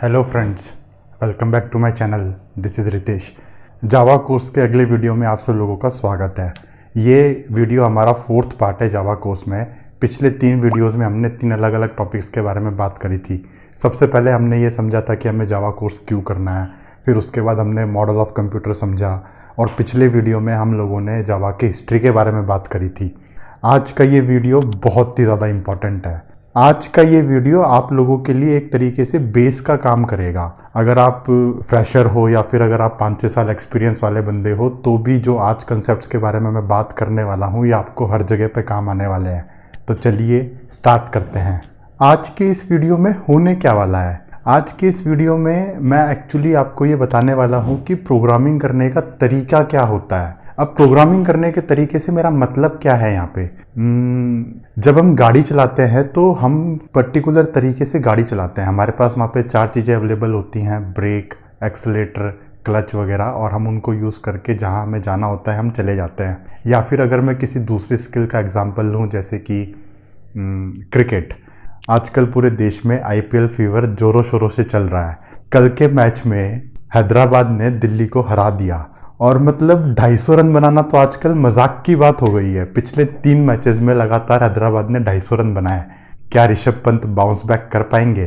Hello friends, welcome back to my channel. This is Ritesh. Java course के अगले video में आप सब लोगों का स्वागत है। ये वीडियो हमारा 4th पार्ट है जावा कोर्स में। पिछले 3 वीडियोस में हमने 3 अलग अलग टॉपिक्स के बारे में बात करी थी। सबसे पहले हमने ये समझा था कि हमें जावा कोर्स क्यों करना है, फिर उसके बाद हमने मॉडल ऑफ कंप्यूटर समझा, और पिछले वीडियो में हम लोगों ने जावा की हिस्ट्री के बारे में बात करी थी। आज का ये वीडियो बहुत ही ज़्यादा इम्पॉर्टेंट है। आज का ये वीडियो आप लोगों के लिए एक तरीके से बेस का काम करेगा। अगर आप फ्रेशर हो या फिर अगर आप 5-6 साल एक्सपीरियंस वाले बंदे हो, तो भी जो आज कंसेप्ट्स के बारे में मैं बात करने वाला हूँ ये आपको हर जगह पे काम आने वाले हैं। तो चलिए स्टार्ट करते हैं। आज के इस वीडियो में होने क्या वाला है, आज के इस वीडियो में मैं एक्चुअली आपको ये बताने वाला हूँ कि प्रोग्रामिंग करने का तरीका क्या होता है। अब प्रोग्रामिंग करने के तरीके से मेरा मतलब क्या है यहाँ पे। जब हम गाड़ी चलाते हैं तो हम पर्टिकुलर तरीके से गाड़ी चलाते हैं। हमारे पास वहाँ पे 4 चीज़ें अवेलेबल होती हैं, ब्रेक, एक्सीलेटर, क्लच वगैरह, और हम उनको यूज़ करके जहाँ हमें जाना होता है हम चले जाते हैं। या फिर अगर मैं किसी दूसरी स्किल का एग्जांपल लूँ, जैसे कि क्रिकेट। आजकल पूरे देश में IPL फीवर जोरों शोरों से चल रहा है। कल के मैच में हैदराबाद ने दिल्ली को हरा दिया, और मतलब 250 रन बनाना तो आजकल मजाक की बात हो गई है। पिछले 3 मैचेस में लगातार हैदराबाद ने 250 रन बनाए। क्या ऋषभ पंत बाउंस बैक कर पाएंगे?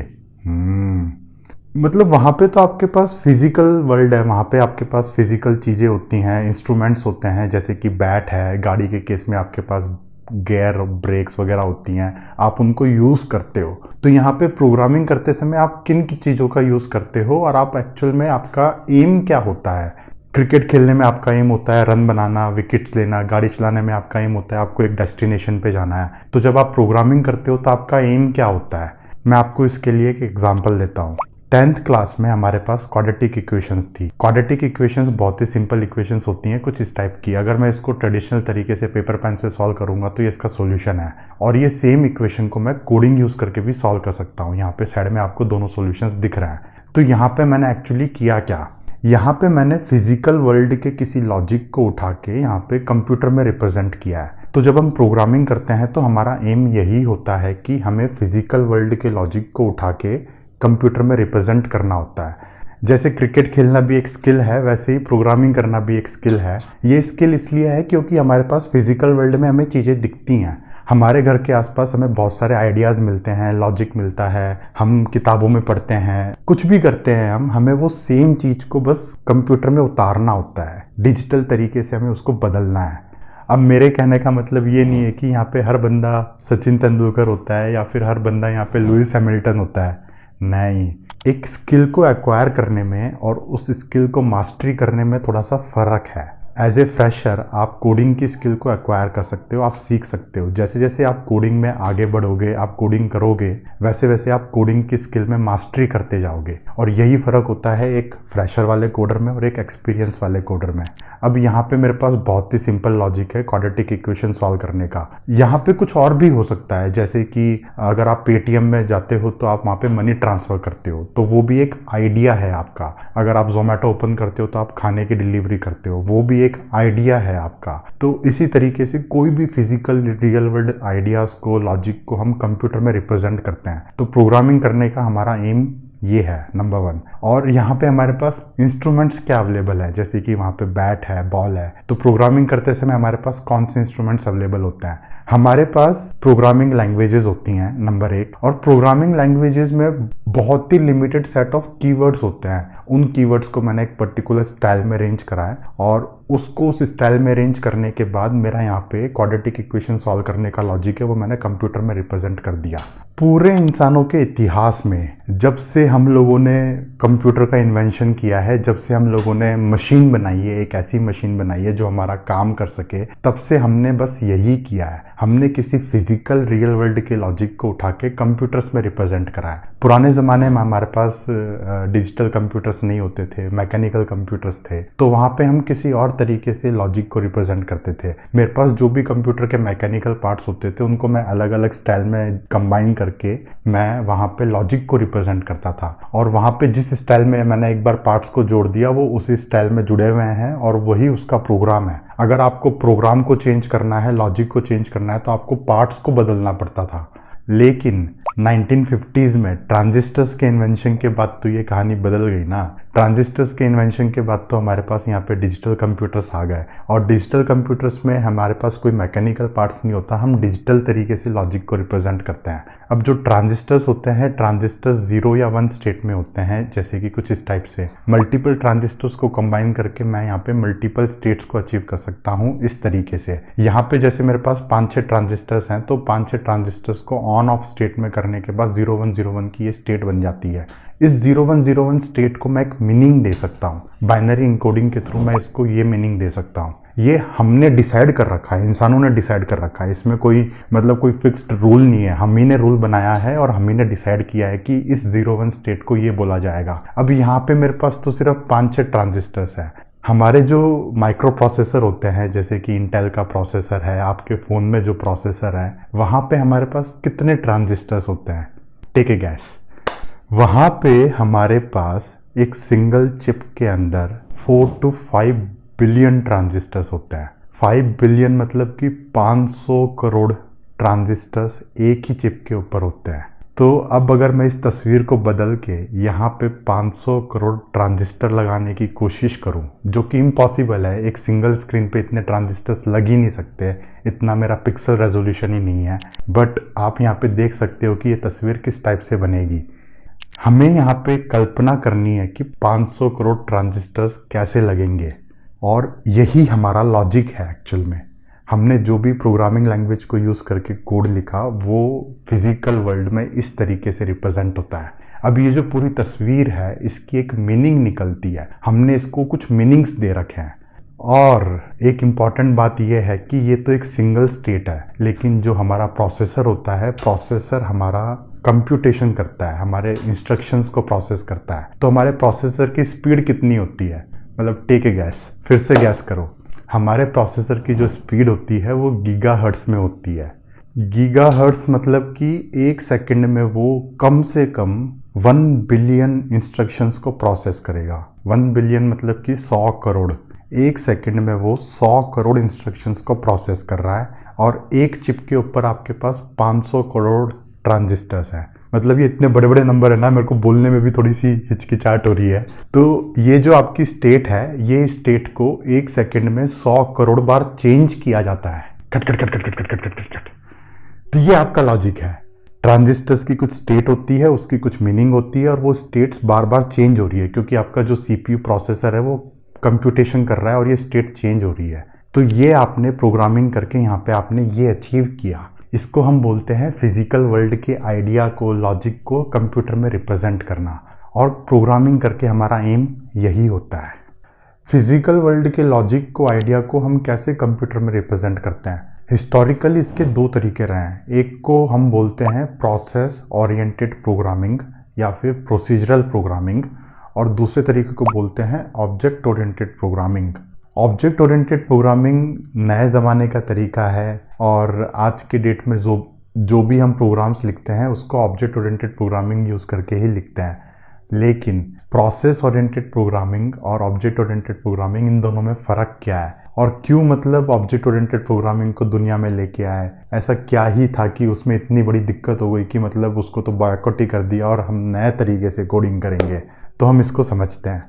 मतलब वहाँ पे तो आपके पास फिजिकल वर्ल्ड है, वहाँ पे आपके पास फिजिकल चीज़ें होती हैं, इंस्ट्रूमेंट्स होते हैं, जैसे कि बैट है, गाड़ी के केस में आपके पास गियर, ब्रेक्स वगैरह होती हैं, आप उनको यूज़ करते हो। तो यहाँ पे प्रोग्रामिंग करते समय आप किन किन चीज़ों का यूज़ करते हो, और आप एक्चुअल में आपका एम क्या होता है। क्रिकेट खेलने में आपका एम होता है रन बनाना, विकेट्स लेना। गाड़ी चलाने में आपका एम होता है आपको एक डेस्टिनेशन पे जाना है। तो जब आप प्रोग्रामिंग करते हो तो आपका एम क्या होता है, मैं आपको इसके लिए एक एग्जांपल देता हूँ। 10th क्लास में हमारे पास क्वाड्रेटिक इक्वेशंस थी। क्वाड्रेटिक इक्वेशंस बहुत ही सिंपल इक्वेशंस होती हैं, कुछ इस टाइप की। अगर मैं इसको ट्रेडिशनल तरीके से पेपर पेन से सॉल्व करूंगा तो ये इसका सोल्यूशन है, और ये सेम इक्वेशन को मैं कोडिंग यूज़ करके भी सॉल्व कर सकता हूँ। यहाँ पे साइड में आपको दोनों सोल्यूशंस दिख रहे हैं। तो यहाँ पे मैंने एक्चुअली किया क्या, यहाँ पे मैंने फिजिकल वर्ल्ड के किसी लॉजिक को उठा के यहाँ पे कंप्यूटर में रिप्रेजेंट किया है। तो जब हम प्रोग्रामिंग करते हैं तो हमारा एम यही होता है कि हमें फिजिकल वर्ल्ड के लॉजिक को उठा के कंप्यूटर में रिप्रेजेंट करना होता है। जैसे क्रिकेट खेलना भी एक स्किल है, वैसे ही प्रोग्रामिंग करना भी एक स्किल है। ये स्किल इसलिए है क्योंकि हमारे पास फिजिकल वर्ल्ड में हमें चीज़ें दिखती हैं। हमारे घर के आसपास हमें बहुत सारे आइडियाज़ मिलते हैं, लॉजिक मिलता है, हम किताबों में पढ़ते हैं, कुछ भी करते हैं हमें वो सेम चीज़ को बस कंप्यूटर में उतारना होता है, डिजिटल तरीके से हमें उसको बदलना है। अब मेरे कहने का मतलब ये नहीं है कि यहाँ पे हर बंदा सचिन तेंदुलकर होता है या फिर हर बंदा यहाँ पे लुइस हैमिल्टन होता है। नहीं, एक स्किल को एक्वायर करने में और उस स्किल को मास्टरी करने में थोड़ा सा फ़र्क है। एज ए फ्रेशर आप कोडिंग की स्किल को एक्वायर कर सकते हो, आप सीख सकते हो। जैसे जैसे आप कोडिंग में आगे बढ़ोगे, आप कोडिंग करोगे, वैसे वैसे आप कोडिंग की स्किल में मास्टरी करते जाओगे। और यही फ़र्क होता है एक फ्रेशर वाले कोडर में और एक एक्सपीरियंस वाले कोडर में। अब यहाँ पे मेरे पास बहुत ही सिंपल लॉजिक है क्वाड्रेटिक इक्वेशन सॉल्व करने का। यहाँ पे कुछ और भी हो सकता है, जैसे कि अगर आप पेटीएम में जाते हो तो आप वहाँ पे मनी ट्रांसफ़र करते हो, तो वो भी एक आइडिया है आपका। अगर आप जोमेटो ओपन करते हो तो आप खाने की डिलीवरी करते हो, वो भी एक आइडिया है आपका। तो इसी तरीके से कोई भी फिजिकल रियल वर्ल्ड आइडियाज़ को, लॉजिक को हम कंप्यूटर में रिप्रेजेंट करते हैं। तो प्रोग्रामिंग करने का हमारा एम ये है, नंबर 1। और यहाँ पे हमारे पास इंस्ट्रूमेंट्स क्या अवेलेबल है, जैसे कि वहाँ पे बैट है, बॉल है। तो प्रोग्रामिंग करते समय हमारे पास कौन से इंस्ट्रूमेंट्स अवेलेबल होते हैं? हमारे पास प्रोग्रामिंग लैंग्वेजेस होती हैं, नंबर 1। और प्रोग्रामिंग लैंग्वेजेस में बहुत ही लिमिटेड सेट ऑफ कीवर्ड्स होते हैं। उन कीवर्ड्स को मैंने एक पर्टिकुलर स्टाइल में अरेंज करा है, और उसको उस स्टाइल में अरेंज करने के बाद मेरा यहाँ पे क्वाड्रेटिक इक्वेशन सॉल्व करने का लॉजिक है वो मैंने कंप्यूटर में रिप्रेजेंट कर दिया। पूरे इंसानों के इतिहास में जब से हम लोगों ने कंप्यूटर का इन्वेंशन किया है, जब से हम लोगों ने मशीन बनाई है, एक ऐसी मशीन बनाई है जो हमारा काम कर सके, तब से हमने बस यही किया है। हमने किसी फिजिकल रियल वर्ल्ड के लॉजिक को उठा के कंप्यूटर्स में रिप्रेजेंट करा है। पुराने ज़माने में हमारे पास डिजिटल कंप्यूटर्स नहीं होते थे, मैकेनिकल कंप्यूटर्स थे, तो वहाँ पे हम किसी और तरीके से लॉजिक को रिप्रेजेंट करते थे। मेरे पास जो भी कंप्यूटर के मैकेनिकल पार्ट्स होते थे उनको मैं अलग अलग स्टाइल में कंबाइन करके मैं वहाँ पे लॉजिक को रिप्रेजेंट करता था, और वहाँ पे जिस स्टाइल में मैंने एक बार पार्ट्स को जोड़ दिया वो उसी स्टाइल में जुड़े हुए हैं, और वही उसका प्रोग्राम है। अगर आपको प्रोग्राम को चेंज करना है, लॉजिक को चेंज करना है, तो आपको पार्ट्स को बदलना पड़ता था। लेकिन 1950s में ट्रांजिस्टर्स के इन्वेंशन के बाद तो ये कहानी बदल गई ना। ट्रांजिस्टर्स के इन्वेंशन के बाद तो हमारे पास यहाँ पे डिजिटल कंप्यूटर्स आ गए, और डिजिटल कंप्यूटर्स में हमारे पास कोई मैकेनिकल पार्ट्स नहीं होता, हम डिजिटल तरीके से लॉजिक को रिप्रेजेंट करते हैं। अब जो ट्रांजिस्टर्स होते हैं, ट्रांजिस्टर्स 0 या 1 स्टेट में होते हैं, जैसे कि कुछ इस टाइप से। मल्टीपल ट्रांजिस्टर्स को कंबाइन करके मैं यहाँ पे मल्टीपल स्टेट्स को अचीव कर सकता हूँ इस तरीके से। यहाँ पे जैसे मेरे पास 5-6 ट्रांजिस्टर्स हैं, तो 5-6 ट्रांजिस्टर्स को ऑन ऑफ स्टेट में करने के बाद 0101 की ये स्टेट बन जाती है। इस 0101 स्टेट को मैं एक मीनिंग दे सकता हूँ, बाइनरी इनकोडिंग के थ्रू मैं इसको ये मीनिंग दे सकता हूँ। ये हमने डिसाइड कर रखा है, इंसानों ने डिसाइड कर रखा है, इसमें कोई कोई फिक्स्ड रूल नहीं है। हम ही ने रूल बनाया है और हम ही ने डिसाइड किया है कि इस 01 स्टेट को ये बोला जाएगा। अब यहाँ पे मेरे पास तो सिर्फ 5-6 ट्रांजिस्टर्स हैं। हमारे जो माइक्रो प्रोसेसर होते हैं, जैसे कि इंटेल का प्रोसेसर है, आपके फ़ोन में जो प्रोसेसर है, वहाँ पे हमारे पास कितने ट्रांजिस्टर्स होते हैं? Take a guess. वहाँ पे हमारे पास एक सिंगल चिप के अंदर 4 to 5 बिलियन ट्रांजिस्टर्स होते हैं। 5 बिलियन मतलब कि 500 करोड़ ट्रांजिस्टर्स एक ही चिप के ऊपर होते हैं। तो अब अगर मैं इस तस्वीर को बदल के यहाँ पे 500 करोड़ ट्रांजिस्टर लगाने की कोशिश करूँ, जो कि इम्पॉसिबल है, एक सिंगल स्क्रीन पे इतने ट्रांजिस्टर्स लग ही नहीं सकते, इतना मेरा पिक्सल रेजोल्यूशन ही नहीं है। बट आप यहाँ पे देख सकते हो कि ये तस्वीर किस टाइप से बनेगी। हमें यहाँ पे कल्पना करनी है कि 500 करोड़ ट्रांजिस्टर्स कैसे लगेंगे, और यही हमारा लॉजिक है एक्चुअल में। हमने जो भी प्रोग्रामिंग लैंग्वेज को यूज़ करके कोड लिखा, वो फिजिकल वर्ल्ड में इस तरीके से रिप्रेजेंट होता है। अब ये जो पूरी तस्वीर है, इसकी एक मीनिंग निकलती है, हमने इसको कुछ मीनिंग्स दे रखे हैं। और एक इम्पॉर्टेंट बात यह है कि ये तो एक सिंगल स्टेट है, लेकिन जो हमारा प्रोसेसर होता है, प्रोसेसर हमारा कंप्यूटेशन करता है, हमारे इंस्ट्रक्शंस को प्रोसेस करता है। तो हमारे प्रोसेसर की स्पीड कितनी होती है? मतलब टेक ए गैस, फिर से गैस करो। हमारे प्रोसेसर की जो स्पीड होती है वो गीगाहर्ट्ज़ में होती है। गीगाहर्ट्ज़ मतलब कि एक सेकंड में वो कम से कम 1 बिलियन इंस्ट्रक्शंस को प्रोसेस करेगा। 1 बिलियन मतलब कि 100 करोड़। एक सेकंड में वो 100 करोड़ इंस्ट्रक्शंस को प्रोसेस कर रहा है, और एक चिप के ऊपर आपके पास 500 करोड़ ट्रांजिस्टर्स हैं। मतलब ये इतने बड़े बड़े नंबर है ना, मेरे को बोलने में भी थोड़ी सी हिचकिचाहट हो रही है। तो ये जो आपकी स्टेट है, ये स्टेट को एक सेकंड में 100 करोड़ बार चेंज किया जाता है। Cut cut cut cut cut cut cut cut cut. तो ये आपका लॉजिक है। ट्रांजिस्टर्स की कुछ स्टेट होती है, उसकी कुछ मीनिंग होती है, और वो स्टेट्स बार बार चेंज हो रही है, क्योंकि आपका जो CPU प्रोसेसर है वो कंप्यूटेशन कर रहा है और ये स्टेट चेंज हो रही है। तो ये आपने प्रोग्रामिंग करके यहाँ पे आपने ये अचीव किया। इसको हम बोलते हैं फिजिकल वर्ल्ड के आइडिया को, लॉजिक को कंप्यूटर में रिप्रेजेंट करना। और प्रोग्रामिंग करके हमारा एम यही होता है। फिजिकल वर्ल्ड के लॉजिक को, आइडिया को हम कैसे कंप्यूटर में रिप्रेजेंट करते हैं? हिस्टोरिकली इसके 2 तरीके रहे हैं। एक को हम बोलते हैं प्रोसेस ओरिएंटेड प्रोग्रामिंग या फिर प्रोसीजरल प्रोग्रामिंग, और दूसरे तरीके को बोलते हैं object oriented programming. Object oriented programming नए ज़माने का तरीका है, और आज के डेट में जो भी हम प्रोग्राम्स लिखते हैं उसको ऑब्जेक्ट ओरिएंटेड प्रोग्रामिंग यूज़ करके ही लिखते हैं। लेकिन प्रोसेस ओरिएंटेड प्रोग्रामिंग और ऑब्जेक्ट ओरिएंटेड प्रोग्रामिंग, इन दोनों में फ़र्क क्या है, और क्यों मतलब ऑब्जेक्ट ओरिएंटेड प्रोग्रामिंग को दुनिया में लेके आए? ऐसा क्या ही था कि उसमें इतनी बड़ी दिक्कत हो गई कि मतलब उसको तो बॉयकॉट ही कर दिया और हम नए तरीके से कोडिंग करेंगे? तो हम इसको समझते हैं।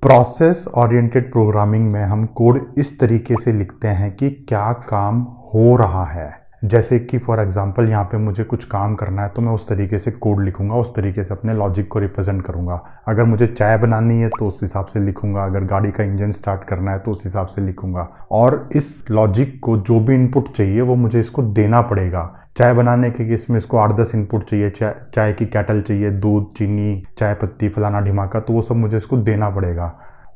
प्रोसेस ओरिएंटेड प्रोग्रामिंग में हम कोड इस तरीके से लिखते हैं कि क्या काम हो रहा है। जैसे कि फॉर एग्जांपल यहाँ पे मुझे कुछ काम करना है, तो मैं उस तरीके से कोड लिखूंगा, उस तरीके से अपने लॉजिक को रिप्रेजेंट करूंगा। अगर मुझे चाय बनानी है तो उस हिसाब से लिखूंगा, अगर गाड़ी का इंजन स्टार्ट करना है तो उस हिसाब से लिखूंगा। और इस लॉजिक को जो भी इनपुट चाहिए वो मुझे इसको देना पड़ेगा। चाय बनाने के केस में इसको 8-10 इनपुट चाहिए, चाय की केटल चाहिए, दूध, चीनी, चाय पत्ती, फलाना ढिमाका, तो वो सब मुझे इसको देना पड़ेगा,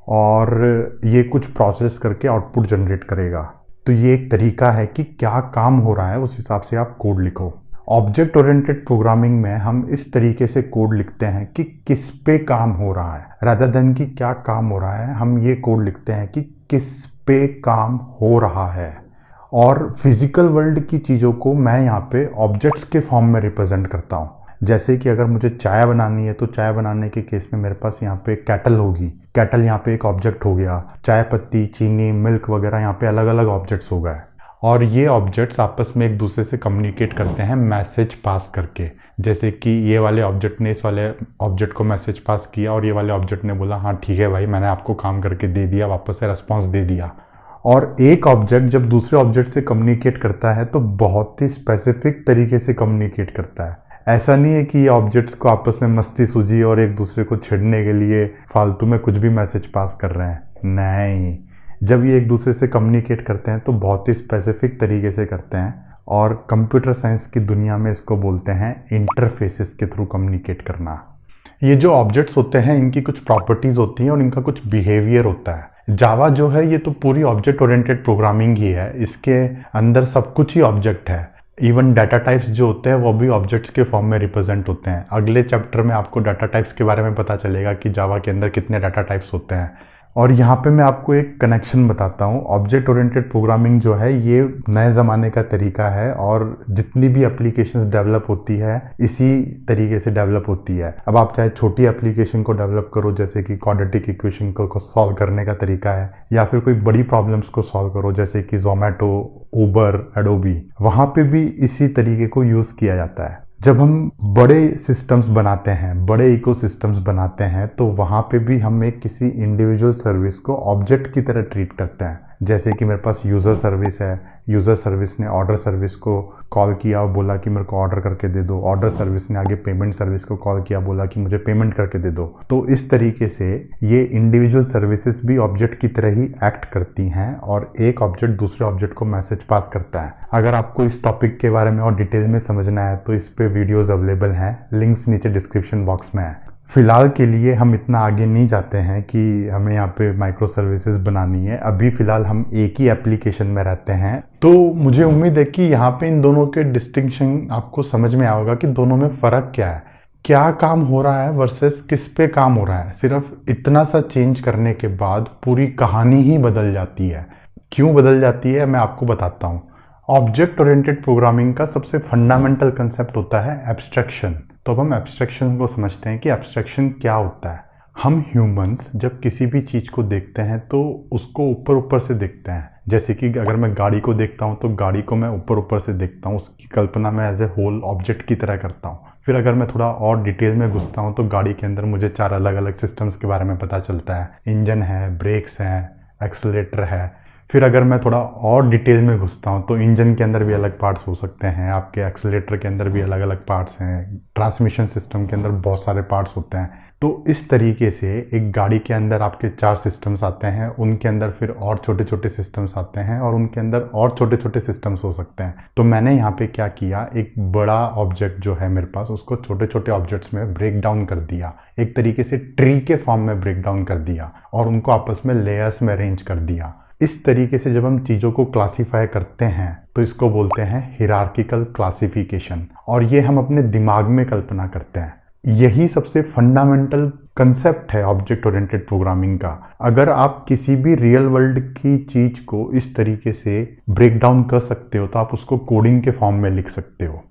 और ये कुछ प्रोसेस करके आउटपुट जनरेट करेगा। तो ये एक तरीका है कि क्या काम हो रहा है, उस हिसाब से आप कोड लिखो। ऑब्जेक्ट ओरिएंटेड प्रोग्रामिंग में हम इस तरीके से कोड लिखते हैं कि किस पे काम हो रहा है, रादर देन कि क्या काम हो रहा है, हम ये कोड लिखते हैं कि किस पे काम हो रहा है। और फिजिकल वर्ल्ड की चीज़ों को मैं यहाँ पे ऑब्जेक्ट्स के फॉर्म में रिप्रेजेंट करता हूँ। जैसे कि अगर मुझे चाय बनानी है तो चाय बनाने के केस में मेरे पास यहाँ पे केटल होगी, केटल यहाँ पे एक ऑब्जेक्ट हो गया। चाय पत्ती, चीनी, मिल्क वगैरह यहाँ पे अलग अलग ऑब्जेक्ट्स हो गए। और ये ऑब्जेक्ट्स आपस में एक दूसरे से कम्युनिकेट करते हैं मैसेज पास करके। जैसे कि ये वाले ऑब्जेक्ट ने इस वाले ऑब्जेक्ट को मैसेज पास किया और ये वाले ऑब्जेक्ट ने बोला हाँ ठीक है भाई, मैंने आपको काम करके दे दिया, वापस से रिस्पॉन्स दे दिया। और एक ऑब्जेक्ट जब दूसरे ऑब्जेक्ट से कम्युनिकेट करता है तो बहुत ही स्पेसिफिक तरीके से कम्युनिकेट करता है। ऐसा नहीं है कि ये ऑब्जेक्ट्स को आपस में मस्ती सूझी और एक दूसरे को छेड़ने के लिए फालतू में कुछ भी मैसेज पास कर रहे हैं। नहीं, जब ये एक दूसरे से कम्युनिकेट करते हैं तो बहुत ही स्पेसिफिक तरीके से करते हैं, और कंप्यूटर साइंस की दुनिया में इसको बोलते हैं इंटरफेसेस के थ्रू कम्युनिकेट करना। ये जो ऑब्जेक्ट्स होते हैं इनकी कुछ प्रॉपर्टीज होती हैं और इनका कुछ बिहेवियर होता है। जावा जो है ये तो पूरी ऑब्जेक्ट ओरिएंटेड प्रोग्रामिंग ही है, इसके अंदर सब कुछ ही ऑब्जेक्ट है। इवन डाटा टाइप्स जो होते हैं वो भी ऑब्जेक्ट्स के फॉर्म में रिप्रेजेंट होते हैं। अगले चैप्टर में आपको डाटा टाइप्स के बारे में पता चलेगा कि जावा के अंदर कितने डाटा टाइप्स होते हैं। और यहाँ पे मैं आपको एक कनेक्शन बताता हूँ। ऑब्जेक्ट ओरिएंटेड प्रोग्रामिंग जो है ये नए ज़माने का तरीका है, और जितनी भी एप्लीकेशंस डेवलप होती है इसी तरीके से डेवलप होती है। अब आप चाहे छोटी एप्लीकेशन को डेवलप करो, जैसे कि क्वाड्रेटिक इक्वेशन को सॉल्व करने का तरीका है, या फिर कोई बड़ी प्रॉब्लम्स को सॉल्व करो जैसे कि जोमेटो, उबर, एडोबी, वहाँ पे भी इसी तरीके को यूज़ किया जाता है। जब हम बड़े सिस्टम्स बनाते हैं, बड़े इकोसिस्टम्स बनाते हैं, तो वहाँ पे भी हम एक किसी इंडिविजुअल सर्विस को ऑब्जेक्ट की तरह ट्रीट करते हैं। जैसे कि मेरे पास यूज़र सर्विस है, यूज़र सर्विस ने ऑर्डर सर्विस को कॉल किया और बोला कि मेरे को ऑर्डर करके दे दो, ऑर्डर सर्विस ने आगे पेमेंट सर्विस को कॉल किया, बोला कि मुझे पेमेंट करके दे दो। तो इस तरीके से ये इंडिविजुअल सर्विसेज भी ऑब्जेक्ट की तरह ही एक्ट करती हैं, और एक ऑब्जेक्ट दूसरे ऑब्जेक्ट को मैसेज पास करता है। अगर आपको इस टॉपिक के बारे में और डिटेल में समझना है तो इस पे वीडियोज़ अवेलेबल हैं, लिंक्स नीचे डिस्क्रिप्शन बॉक्स में है। फिलहाल के लिए हम इतना आगे नहीं जाते हैं कि हमें यहाँ पे माइक्रो सर्विसेज बनानी है। अभी फ़िलहाल हम एक ही एप्लीकेशन में रहते हैं, तो मुझे उम्मीद है कि यहाँ पे इन दोनों के डिस्टिंक्शन आपको समझ में आएगा कि दोनों में फ़र्क क्या है, क्या काम हो रहा है वर्सेस किस पे काम हो रहा है। सिर्फ इतना सा चेंज करने के बाद पूरी कहानी ही बदल जाती है। क्यों बदल जाती है मैं आपको बताता हूँ। ऑब्जेक्ट ओरिएंटेड प्रोग्रामिंग का सबसे फंडामेंटल कंसेप्ट होता है एब्स्ट्रैक्शन। तो अब हम एब्स्ट्रैक्शन को समझते हैं कि एब्स्ट्रैक्शन क्या होता है। हम ह्यूमंस जब किसी भी चीज़ को देखते हैं तो उसको ऊपर ऊपर से देखते हैं। जैसे कि अगर मैं गाड़ी को देखता हूँ तो गाड़ी को मैं ऊपर ऊपर से देखता हूँ, उसकी कल्पना मैं एज ए होल ऑब्जेक्ट की तरह करता हूँ। फिर अगर मैं थोड़ा और डिटेल में घुसता हूँ तो गाड़ी के अंदर मुझे 4 अलग अलग सिस्टम्स के बारे में पता चलता है। इंजन है, ब्रेक्स हैं, एक्सीलरेटर है। फिर अगर मैं थोड़ा और डिटेल में घुसता हूँ तो इंजन के अंदर भी अलग पार्ट्स हो सकते हैं, आपके एक्सीलरेटर के अंदर भी अलग अलग पार्ट्स हैं, ट्रांसमिशन सिस्टम के अंदर बहुत सारे पार्ट्स होते हैं। तो इस तरीके से एक गाड़ी के अंदर आपके 4 सिस्टम्स आते हैं, उनके अंदर फिर और छोटे छोटे सिस्टम्स आते हैं, और उनके अंदर और छोटे छोटे सिस्टम्स हो सकते हैं। तो मैंने यहाँ पे क्या किया, एक बड़ा ऑब्जेक्ट जो है मेरे पास उसको छोटे छोटे ऑब्जेक्ट्स में ब्रेक डाउन कर दिया, एक तरीके से ट्री के फॉर्म में ब्रेक डाउन कर दिया, और उनको आपस में लेयर्स में अरेंज कर दिया। इस तरीके से जब हम चीज़ों को क्लासीफाई करते हैं तो इसको बोलते हैं हिरार्किकल क्लासिफिकेशन, और ये हम अपने दिमाग में कल्पना करते हैं। यही सबसे फंडामेंटल कंसेप्ट है ऑब्जेक्ट ओरिएंटेड प्रोग्रामिंग का। अगर आप किसी भी रियल वर्ल्ड की चीज़ को इस तरीके से ब्रेक डाउन कर सकते हो तो आप उसको कोडिंग के फॉर्म में लिख सकते हो।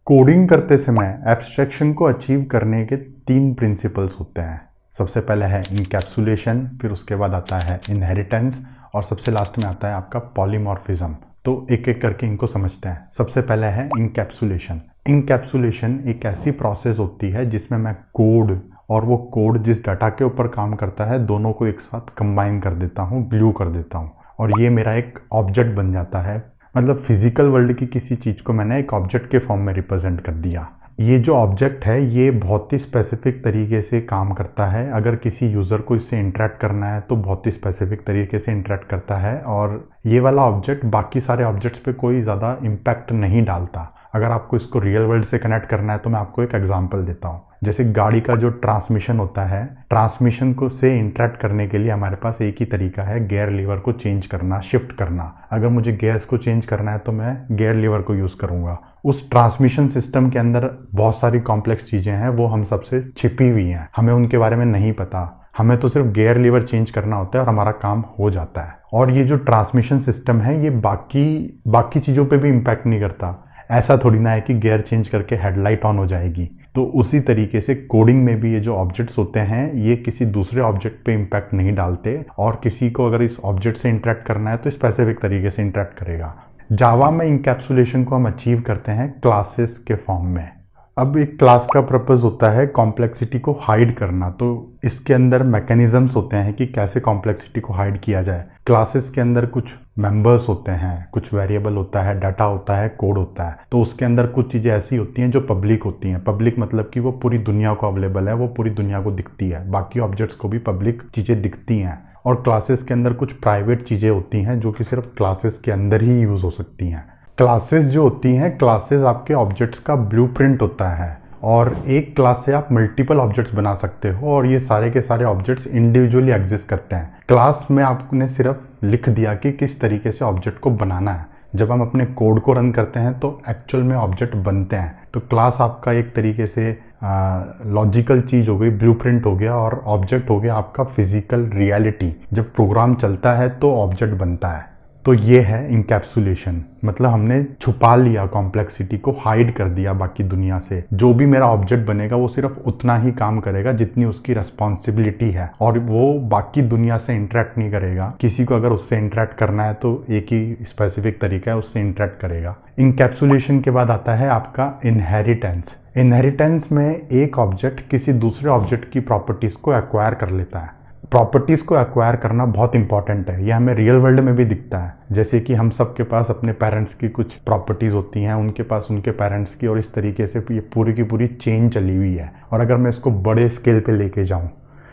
कोडिंग करते समय एब्स्ट्रैक्शन को अचीव करने के 3 प्रिंसिपल्स होते हैं। सबसे पहले है इनकैप्सुलेशन, फिर उसके बाद आता है इनहेरिटेंस, और सबसे लास्ट में आता है आपका पॉलीमॉर्फिज्म। तो एक एक करके इनको समझते हैं। सबसे पहले है इनकैप्सुलेशन। इनकैप्सुलेशन एक ऐसी प्रोसेस होती है जिसमें मैं कोड और वो कोड जिस डाटा के ऊपर काम करता है दोनों को एक साथ कंबाइन कर देता हूँ, ग्लू कर देता हूँ, और ये मेरा एक ऑब्जेक्ट बन जाता है। मतलब फिजिकल वर्ल्ड की किसी चीज़ को मैंने एक ऑब्जेक्ट के फॉर्म में रिप्रेजेंट कर दिया। ये जो ऑब्जेक्ट है ये बहुत ही स्पेसिफिक तरीके से काम करता है। अगर किसी यूज़र को इससे इंटरेक्ट करना है तो बहुत ही स्पेसिफिक तरीके से इंटरेक्ट करता है, और ये वाला ऑब्जेक्ट बाकी सारे ऑब्जेक्ट्स पे कोई ज़्यादा इम्पैक्ट नहीं डालता। अगर आपको इसको रियल वर्ल्ड से कनेक्ट करना है तो मैं आपको एक एग्जांपल देता हूँ। जैसे गाड़ी का जो ट्रांसमिशन होता है, ट्रांसमिशन को से इंटरेक्ट करने के लिए हमारे पास एक ही तरीका है, गियर लीवर को चेंज करना, शिफ्ट करना। अगर मुझे गियर्स को चेंज करना है तो मैं गियर लीवर को यूज़ करूँगा। उस ट्रांसमिशन सिस्टम के अंदर बहुत सारी कॉम्प्लेक्स चीज़ें हैं, वो हम सबसे छिपी हुई हैं, हमें उनके बारे में नहीं पता। हमें तो सिर्फ गियर लीवर चेंज करना होता है और हमारा काम हो जाता है। और ये जो ट्रांसमिशन सिस्टम है ये बाकी चीज़ों पे भी इम्पैक्ट नहीं करता। ऐसा थोड़ी ना है कि गियर चेंज करके हेडलाइट ऑन हो जाएगी। तो उसी तरीके से कोडिंग में भी ये जो ऑब्जेक्ट्स होते हैं ये किसी दूसरे ऑब्जेक्ट पे इम्पैक्ट नहीं डालते, और किसी को अगर इस ऑब्जेक्ट से इंटरेक्ट करना है तो स्पेसिफिक तरीके से इंटरेक्ट करेगा। जावा में इंकैप्सुलेशन को हम अचीव करते हैं क्लासेस के फॉर्म में। अब एक क्लास का पर्पस होता है कॉम्प्लेक्सिटी को हाइड करना, तो इसके अंदर मैकेनिज्म्स होते हैं कि कैसे कॉम्प्लेक्सिटी को हाइड किया जाए। क्लासेस के अंदर कुछ मेंबर्स होते हैं, कुछ वेरिएबल होता है, डाटा होता है, कोड होता है। तो उसके अंदर कुछ चीज़ें ऐसी होती हैं जो पब्लिक होती हैं। पब्लिक मतलब कि वो पूरी दुनिया को अवेलेबल है, वो पूरी दुनिया को दिखती है, बाकी ऑब्जेक्ट्स को भी पब्लिक चीज़ें दिखती हैं। और क्लासेस के अंदर कुछ प्राइवेट चीज़ें होती हैं जो कि सिर्फ क्लासेस के अंदर ही यूज़ हो सकती हैं। क्लासेस जो होती हैं, क्लासेस आपके ऑब्जेक्ट्स का ब्लूप्रिंट होता है, और एक क्लास से आप मल्टीपल ऑब्जेक्ट्स बना सकते हो, और ये सारे के सारे ऑब्जेक्ट्स इंडिविजुअली एग्जिस्ट करते हैं। क्लास में आपने सिर्फ लिख दिया कि किस तरीके से ऑब्जेक्ट को बनाना है। जब हम अपने कोड को रन करते हैं तो एक्चुअल में ऑब्जेक्ट बनते हैं। तो क्लास आपका एक तरीके से लॉजिकल चीज़ हो गई, ब्लूप्रिंट हो गया, और ऑब्जेक्ट हो गया आपका फिजिकल रियलिटी। जब प्रोग्राम चलता है तो ऑब्जेक्ट बनता है। तो ये है इंकैप्सुलेशन, मतलब हमने छुपा लिया, कॉम्प्लेक्सिटी को हाइड कर दिया बाकी दुनिया से। जो भी मेरा ऑब्जेक्ट बनेगा वो सिर्फ उतना ही काम करेगा जितनी उसकी रिस्पॉन्सिबिलिटी है, और वो बाकी दुनिया से इंटरेक्ट नहीं करेगा। किसी को अगर उससे इंटरेक्ट करना है तो एक ही स्पेसिफिक तरीका है, उससे इंटरेक्ट करेगा। इंकैप्सुलेशन के बाद आता है आपका इनहेरिटेंस। इनहेरिटेंस में एक ऑब्जेक्ट किसी दूसरे ऑब्जेक्ट की प्रॉपर्टीज को एक्वायर कर लेता है। प्रॉपर्टीज़ को एक्वायर करना बहुत इंपॉर्टेंट है। यह हमें रियल वर्ल्ड में भी दिखता है, जैसे कि हम सब के पास अपने पेरेंट्स की कुछ प्रॉपर्टीज़ होती हैं, उनके पास उनके पेरेंट्स की, और इस तरीके से ये पूरी की पूरी चेन चली हुई है। और अगर मैं इसको बड़े स्केल पे लेके जाऊं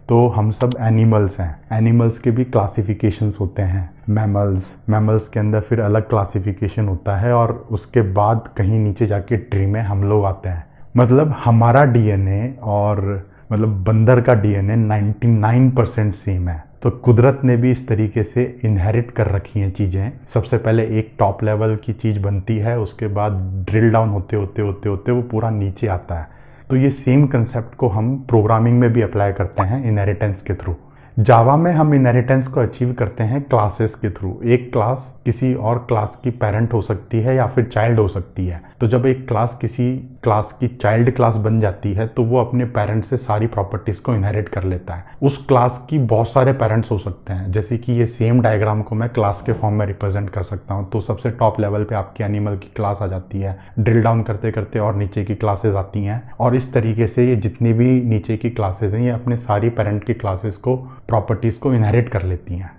तो हम सब एनिमल्स हैं। एनिमल्स के भी क्लासिफिकेशंस होते हैं। मैमल्स के अंदर फिर अलग क्लासिफिकेशन होता है, और उसके बाद कहीं नीचे जाके ट्री में हम लोग आते हैं। मतलब हमारा डीएनए और बंदर का डीएनए 99% सेम है। तो कुदरत ने भी इस तरीके से इनहेरिट कर रखी हैं चीज़ें। सबसे पहले एक टॉप लेवल की चीज़ बनती है, उसके बाद ड्रिल डाउन होते होते वो पूरा नीचे आता है। तो ये सेम कंसेप्ट को हम प्रोग्रामिंग में भी अप्लाई करते हैं इनहेरिटेंस के थ्रू। जावा में हम इनहेरिटेंस को अचीव करते हैं क्लासेस के थ्रू। एक क्लास किसी और क्लास की पेरेंट हो सकती है या फिर चाइल्ड हो सकती है। तो जब एक क्लास किसी क्लास की चाइल्ड क्लास बन जाती है तो वो अपने पेरेंट से सारी प्रॉपर्टीज़ को इनहेरिट कर लेता है। उस क्लास की बहुत सारे पेरेंट्स हो सकते हैं, जैसे कि ये सेम डायग्राम को मैं क्लास के फॉर्म में रिप्रेजेंट कर सकता हूँ। तो सबसे टॉप लेवल पे आपकी एनिमल की क्लास आ जाती है, ड्रिल डाउन करते करते और नीचे की क्लासेस आती हैं, और इस तरीके से ये जितनी भी नीचे की क्लासेस हैं ये अपने सारी पेरेंट की क्लासेस को, प्रॉपर्टीज़ को इनहेरिट कर लेती हैं।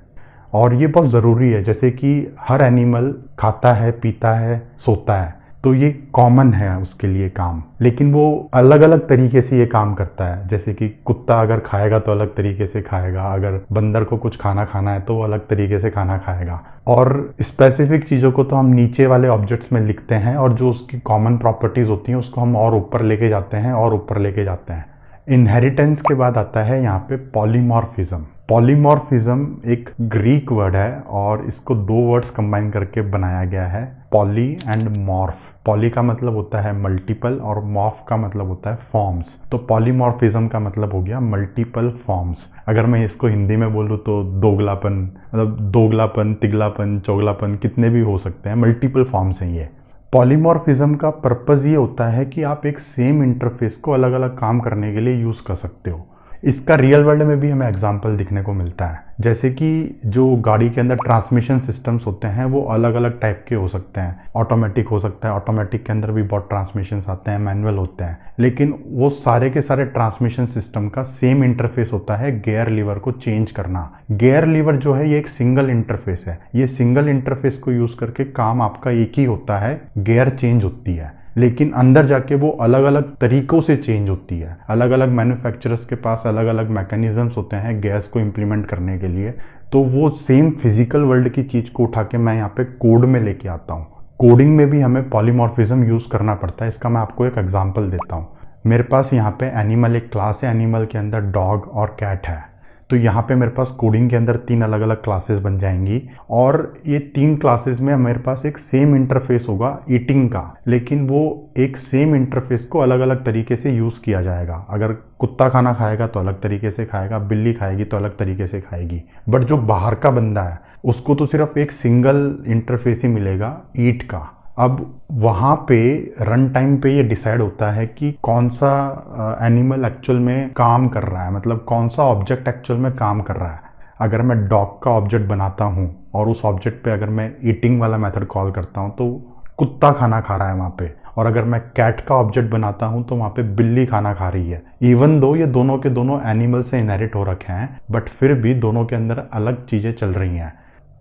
और ये बहुत ज़रूरी है, जैसे कि हर एनिमल खाता है, पीता है, सोता है, तो ये कॉमन है उसके लिए काम, लेकिन वो अलग अलग तरीके से ये काम करता है। जैसे कि कुत्ता अगर खाएगा तो अलग तरीके से खाएगा, अगर बंदर को कुछ खाना खाना है तो वो अलग तरीके से खाना खाएगा। और स्पेसिफिक चीज़ों को तो हम नीचे वाले ऑब्जेक्ट्स में लिखते हैं, और जो उसकी कॉमन प्रॉपर्टीज़ होती हैं उसको हम और ऊपर लेके जाते हैं और ऊपर लेके जाते हैं। इनहेरिटेंस के बाद आता है यहाँ पे पॉलीमॉर्फिज्म। पॉलीमॉर्फिज्म एक ग्रीक वर्ड है, और इसको दो वर्ड्स कंबाइन करके बनाया गया है, पॉली एंड मॉर्फ। पॉली का मतलब होता है मल्टीपल, और मॉर्फ का मतलब होता है फॉर्म्स। तो पॉलीमॉर्फिज्म का मतलब हो गया मल्टीपल फॉर्म्स। अगर मैं इसको हिंदी में बोलूँ तो दोगलापन, मतलब दोगलापन, तिगलापन, चौगलापन, कितने भी हो सकते हैं, मल्टीपल फॉर्म्स हैं ये। पॉलीमॉर्फिज्म का पर्पज़ ये होता है कि आप एक सेम इंटरफेस को अलग अलग काम करने के लिए यूज़ कर सकते हो। इसका रियल वर्ल्ड में भी हमें एग्जांपल दिखने को मिलता है, जैसे कि जो गाड़ी के अंदर ट्रांसमिशन सिस्टम्स होते हैं वो अलग अलग टाइप के हो सकते हैं। ऑटोमेटिक हो सकता है, ऑटोमेटिक के अंदर भी बहुत ट्रांसमिशंस आते हैं, मैनुअल होते हैं, लेकिन वो सारे के सारे ट्रांसमिशन सिस्टम का सेम इंटरफेस होता है गियर लीवर को चेंज करना। गियर लीवर जो है ये एक सिंगल इंटरफेस है। ये सिंगल इंटरफेस को यूज़ करके काम आपका एक ही होता है, गियर चेंज होती है, लेकिन अंदर जाके वो अलग अलग तरीकों से चेंज होती है। अलग अलग मैन्युफैक्चरर्स के पास अलग अलग मैकेनिज्म्स होते हैं गैस को इम्प्लीमेंट करने के लिए। तो वो सेम फिजिकल वर्ल्ड की चीज़ को उठा के मैं यहाँ पे कोड में लेके आता हूँ। कोडिंग में भी हमें पॉलीमॉर्फिज्म यूज़ करना पड़ता है। इसका मैं आपको एक एग्जांपल देता हूँ। मेरे पास यहाँ पे एनिमल एक क्लास है, एनिमल के अंदर डॉग और कैट है। तो यहाँ पे मेरे पास कोडिंग के अंदर 3 अलग अलग क्लासेस बन जाएंगी, और ये 3 क्लासेस में मेरे पास एक सेम इंटरफेस होगा ईटिंग का, लेकिन वो एक सेम इंटरफेस को अलग अलग तरीके से यूज़ किया जाएगा। अगर कुत्ता खाना खाएगा तो अलग तरीके से खाएगा, बिल्ली खाएगी तो अलग तरीके से खाएगी। बट जो बाहर का बंदा है उसको तो सिर्फ एक सिंगल इंटरफेस ही मिलेगा, ईट का। अब वहाँ पे रन टाइम पे ये डिसाइड होता है कि कौन सा एनिमल एक्चुअल में काम कर रहा है, मतलब कौन सा ऑब्जेक्ट एक्चुअल में काम कर रहा है। अगर मैं डॉग का ऑब्जेक्ट बनाता हूँ और उस ऑब्जेक्ट पे अगर मैं ईटिंग वाला मेथड कॉल करता हूँ तो कुत्ता खाना खा रहा है वहाँ पे, और अगर मैं कैट का ऑब्जेक्ट बनाता हूँ तो वहाँ पे बिल्ली खाना खा रही है। इवन दो ये दोनों के दोनों एनिमल से इनहेरिट हो रखे हैं, बट फिर भी दोनों के अंदर अलग चीज़ें चल रही हैं।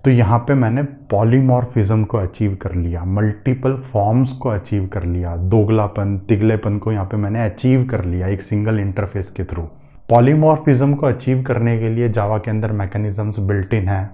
तो यहाँ पे मैंने पॉलीमॉर्फिज्म को अचीव कर लिया, मल्टीपल फॉर्म्स को अचीव कर लिया, दोगलापन तिगलेपन को यहाँ पे मैंने अचीव कर लिया एक सिंगल इंटरफेस के थ्रू। पॉलीमॉर्फिज्म को अचीव करने के लिए जावा के अंदर मैकेनिज्म्स बिल्ट इन है।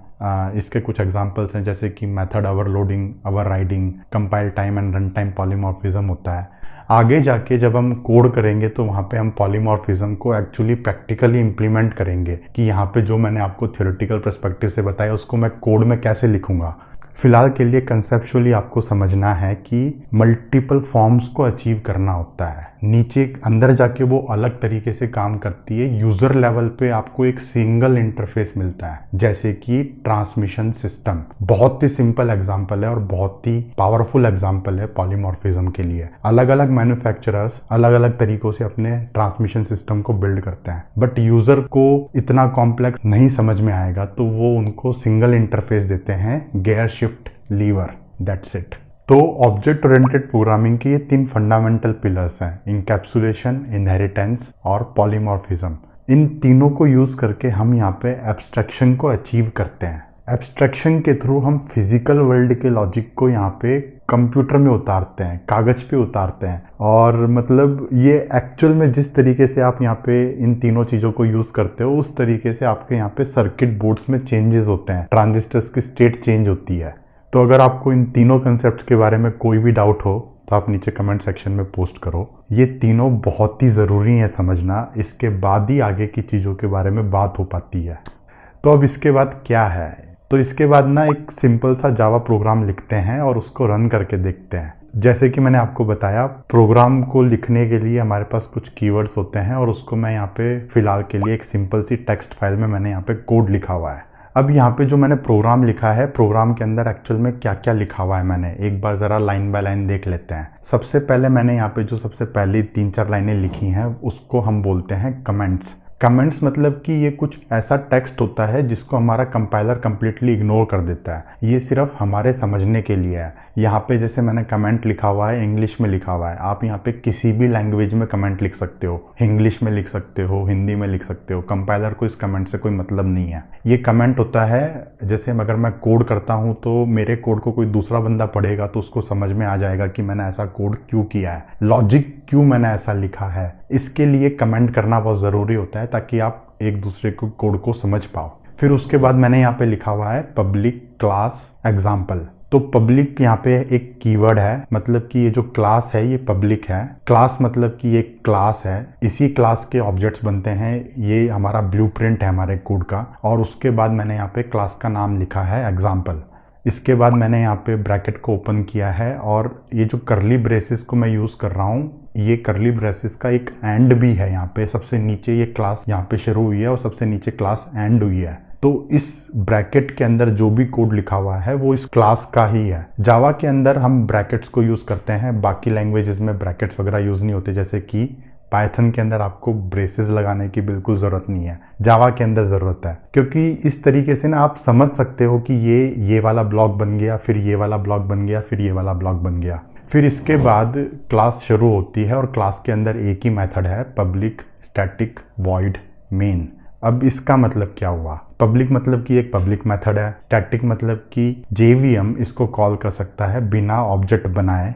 इसके कुछ एग्जांपल्स हैं, जैसे कि method overloading, overriding, compile time and run time polymorphism होता है। आगे जाके जब हम कोड करेंगे तो वहाँ पे हम पॉलीमॉर्फिज्म को एक्चुअली प्रैक्टिकली इम्प्लीमेंट करेंगे कि यहाँ पे जो मैंने आपको थ्योरेटिकल पर्सपेक्टिव से बताया उसको मैं कोड में कैसे लिखूंगा। फिलहाल के लिए कंसेप्चुअली आपको समझना है कि मल्टीपल फॉर्म्स को अचीव करना होता है। नीचे अंदर जाके वो अलग तरीके से काम करती है। यूज़र लेवल पे आपको एक सिंगल इंटरफेस मिलता है, जैसे कि ट्रांसमिशन सिस्टम। बहुत ही सिंपल एग्जांपल है और बहुत ही पावरफुल एग्जांपल है पॉलीमॉर्फिज्म के लिए। अलग अलग मैन्युफैक्चरर्स अलग अलग तरीकों से अपने ट्रांसमिशन सिस्टम को बिल्ड करते हैं, बट यूज़र को इतना कॉम्प्लेक्स नहीं समझ में आएगा तो वो उनको सिंगल इंटरफेस देते हैं, gear shift lever, that's it. तो ऑब्जेक्ट ओरिएंटेड प्रोग्रामिंग के ये 3 फंडामेंटल पिलर्स हैं, इंकैप्सुलेशन, इनहेरिटेंस और पॉलीमॉर्फिज्म। इन तीनों को यूज़ करके हम यहाँ पे एब्स्ट्रैक्शन को अचीव करते हैं। एब्स्ट्रैक्शन के थ्रू हम फिजिकल वर्ल्ड के लॉजिक को यहाँ पे कंप्यूटर में उतारते हैं, कागज पे उतारते हैं। और मतलब ये एक्चुअल में जिस तरीके से आप यहाँ पे इन तीनों चीज़ों को यूज़ करते हो उस तरीके से आपके यहाँ पे सर्किट बोर्ड्स में चेंजेस होते हैं, ट्रांजिस्टर्स की स्टेट चेंज होती है। तो अगर आपको इन तीनों कंसेप्ट्स के बारे में कोई भी डाउट हो तो आप नीचे कमेंट सेक्शन में पोस्ट करो। ये तीनों बहुत ही ज़रूरी है समझना, इसके बाद ही आगे की चीज़ों के बारे में बात हो पाती है। तो अब इसके बाद क्या है, तो इसके बाद ना एक सिंपल सा जावा प्रोग्राम लिखते हैं और उसको रन करके देखते हैं। जैसे कि मैंने आपको बताया, प्रोग्राम को लिखने के लिए हमारे पास कुछ कीवर्ड्स होते हैं और उसको मैं यहाँ पे फ़िलहाल के लिए एक सिंपल सी टेक्स्ट फाइल में मैंने यहाँ पे कोड लिखा हुआ है। अब यहाँ पे जो मैंने प्रोग्राम लिखा है, प्रोग्राम के अंदर एक्चुअल में क्या क्या लिखा हुआ है मैंने एक बार ज़रा लाइन बाय लाइन देख लेते हैं। सबसे पहले मैंने यहाँ पे जो सबसे पहली 3-4 लाइनें लिखी हैं उसको हम बोलते हैं कमेंट्स। कमेंट्स मतलब कि ये कुछ ऐसा टेक्स्ट होता है जिसको हमारा कंपाइलर कम्प्लीटली इग्नोर कर देता है। ये सिर्फ हमारे समझने के लिए है। यहाँ पे जैसे मैंने कमेंट लिखा हुआ है, इंग्लिश में लिखा हुआ है। आप यहाँ पे किसी भी लैंग्वेज में कमेंट लिख सकते हो, इंग्लिश में लिख सकते हो, हिंदी में लिख सकते हो। कंपाइलर को इस कमेंट से कोई मतलब नहीं है। ये कमेंट होता है, जैसे अगर मैं कोड करता हूँ तो मेरे कोड को कोई दूसरा बंदा पढ़ेगा तो उसको समझ में आ जाएगा कि मैंने ऐसा कोड क्यों किया है, लॉजिक क्यों मैंने ऐसा लिखा है। इसके लिए कमेंट करना बहुत ज़रूरी होता है ताकि आप एक दूसरे को कोड को समझ पाओ। फिर उसके बाद मैंने यहाँ पे लिखा हुआ है पब्लिक क्लास एग्जाम्पल। तो पब्लिक यहाँ पे एक कीवर्ड है, मतलब कि ये जो क्लास है ये पब्लिक है। क्लास मतलब कि ये क्लास है, इसी क्लास के ऑब्जेक्ट्स बनते हैं। ये हमारा ब्लूप्रिंट है हमारे कोड का। और उसके बाद मैंने यहाँ पे क्लास का नाम लिखा है एग्जाम्पल। इसके बाद मैंने यहाँ पे ब्रैकेट को ओपन किया है और ये जो करली ब्रेसेस को मैं यूज़ कर रहा हूँ, ये करली ब्रेसेस का एक एंड भी है। यहाँ पे सबसे नीचे ये क्लास यहाँ पे शुरू हुई है और सबसे नीचे क्लास एंड हुई है। तो इस ब्रैकेट के अंदर जो भी कोड लिखा हुआ है वो इस क्लास का ही है। जावा के अंदर हम ब्रैकेट्स को यूज़ करते हैं, बाकी लैंग्वेजेस में ब्रैकेट्स वगैरह यूज़ नहीं होते। जैसे कि पाइथन के अंदर आपको ब्रेसेस लगाने की बिल्कुल ज़रूरत नहीं है, जावा के अंदर ज़रूरत है। क्योंकि इस तरीके से ना आप समझ सकते हो कि ये वाला ब्लॉक बन गया, फिर ये वाला ब्लॉक बन गया, फिर ये वाला ब्लॉक बन गया। फिर इसके बाद क्लास शुरू होती है और क्लास के अंदर एक ही मेथड है, पब्लिक स्टैटिक वॉइड मेन। अब इसका मतलब क्या हुआ? पब्लिक मतलब कि एक पब्लिक मेथड है, स्टैटिक मतलब कि जेवीएम इसको कॉल कर सकता है बिना ऑब्जेक्ट बनाए,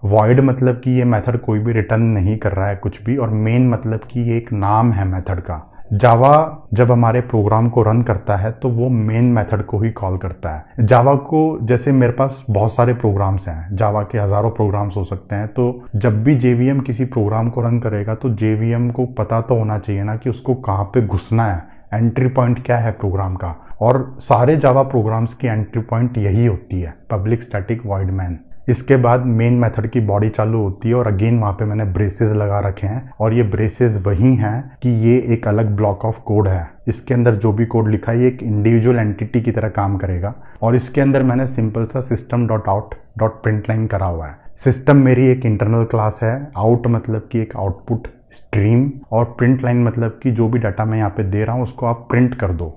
वॉइड मतलब कि ये मेथड कोई भी रिटर्न नहीं कर रहा है कुछ भी, और मेन मतलब कि ये एक नाम है मेथड का। जावा जब हमारे प्रोग्राम को रन करता है तो वो मेन मेथड को ही कॉल करता है। जावा को, जैसे मेरे पास बहुत सारे प्रोग्राम्स हैं, जावा के हज़ारों प्रोग्राम्स हो सकते हैं, तो जब भी जेवीएम किसी प्रोग्राम को रन करेगा तो जेवीएम को पता तो होना चाहिए ना कि उसको कहाँ पे घुसना है, एंट्री पॉइंट क्या है प्रोग्राम का। और सारे जावा प्रोग्राम्स की एंट्री पॉइंट यही होती है, पब्लिक स्टैटिक वॉइड मैन। इसके बाद मेन मेथड की बॉडी चालू होती है और अगेन वहाँ पे मैंने ब्रेसेस लगा रखे हैं, और ये ब्रेसेस वही हैं कि ये एक अलग ब्लॉक ऑफ कोड है। इसके अंदर जो भी कोड लिखा है ये एक इंडिविजुअल एंटिटी की तरह काम करेगा। और इसके अंदर मैंने सिंपल सा system.out.println करा हुआ है। सिस्टम मेरी एक इंटरनल क्लास है, आउट मतलब कि एक आउटपुट स्ट्रीम, और प्रिंट लाइन मतलब कि जो भी डाटा मैं यहाँ पे दे रहा हूँ उसको आप प्रिंट कर दो।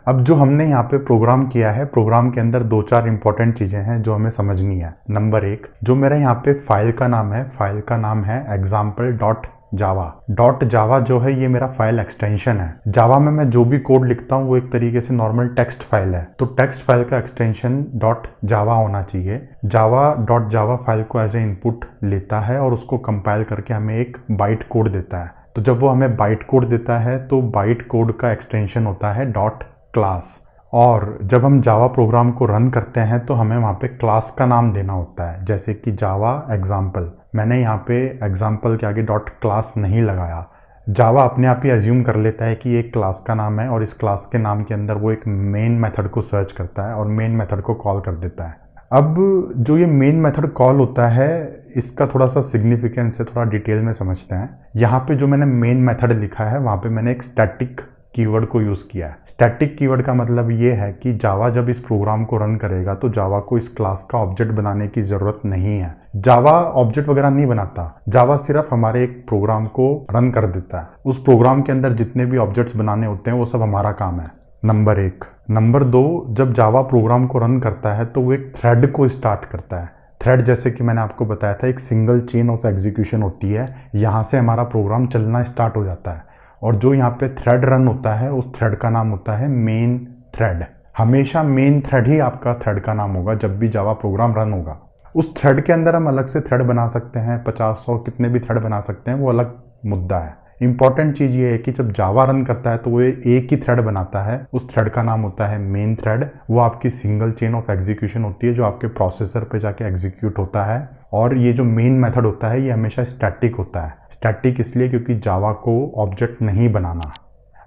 अब जो हमने यहाँ पे प्रोग्राम किया है, प्रोग्राम के अंदर 2-4 इंपॉर्टेंट चीज़ें हैं जो हमें समझनी है। नंबर 1, जो मेरा यहाँ पे फाइल का नाम है, फाइल का नाम है example.java। .java जो है ये मेरा फाइल एक्सटेंशन है। जावा में मैं जो भी कोड लिखता हूँ वो एक तरीके से नॉर्मल टेक्स्ट फाइल है, तो टेक्स्ट फाइल का एक्सटेंशन .java होना चाहिए। java फाइल को एज ए इनपुट लेता है और उसको कंपाइल करके हमें एक बाइट कोड देता है। तो जब वो हमें बाइट कोड देता है तो बाइट कोड का एक्सटेंशन होता है .class। और जब हम जावा प्रोग्राम को रन करते हैं तो हमें वहाँ पे क्लास का नाम देना होता है, जैसे कि जावा एग्जाम्पल। मैंने यहाँ पे एग्जाम्पल के आगे .class नहीं लगाया। जावा अपने आप ही एज्यूम कर लेता है कि एक क्लास का नाम है और इस क्लास के नाम के अंदर वो एक मेन मेथड को सर्च करता है और मेन मेथड को कॉल कर देता है। अब जो ये मेन मेथड कॉल होता है इसका थोड़ा सा सिग्निफिकेंस है, थोड़ा डिटेल में समझते हैं। यहाँ पे जो मैंने मेन मेथड लिखा है वहाँ पे मैंने एक स्टैटिक कीवर्ड को यूज़ किया है। स्टैटिक कीवर्ड का मतलब ये है कि जावा जब इस प्रोग्राम को रन करेगा तो जावा को इस क्लास का ऑब्जेक्ट बनाने की ज़रूरत नहीं है। जावा ऑब्जेक्ट वगैरह नहीं बनाता, जावा सिर्फ हमारे एक प्रोग्राम को रन कर देता है। उस प्रोग्राम के अंदर जितने भी ऑब्जेक्ट्स बनाने होते हैं वो सब हमारा काम है। नंबर 1। नंबर 2, जब जावा प्रोग्राम को रन करता है तो वो एक थ्रेड को स्टार्ट करता है। थ्रेड जैसे कि मैंने आपको बताया था एक सिंगल चेन ऑफ एग्जीक्यूशन होती है, यहाँ से हमारा प्रोग्राम चलना स्टार्ट हो जाता है। और जो यहाँ पे थ्रेड रन होता है उस थ्रेड का नाम होता है मेन थ्रेड। हमेशा मेन थ्रेड ही आपका थ्रेड का नाम होगा जब भी जावा प्रोग्राम रन होगा। उस थ्रेड के अंदर हम अलग से थ्रेड बना सकते हैं, 50-100 कितने भी थ्रेड बना सकते हैं, वो अलग मुद्दा है। इंपॉर्टेंट चीज़ ये है कि जब जावा रन करता है तो वो एक ही थ्रेड बनाता है, उस थ्रेड का नाम होता है मेन थ्रेड। वो आपकी सिंगल चेन ऑफ एग्जीक्यूशन होती है जो आपके प्रोसेसर पे जाके एग्जीक्यूट होता है। और ये जो मेन मेथड होता है ये हमेशा स्टैटिक होता है। स्टैटिक इसलिए क्योंकि जावा को ऑब्जेक्ट नहीं बनाना।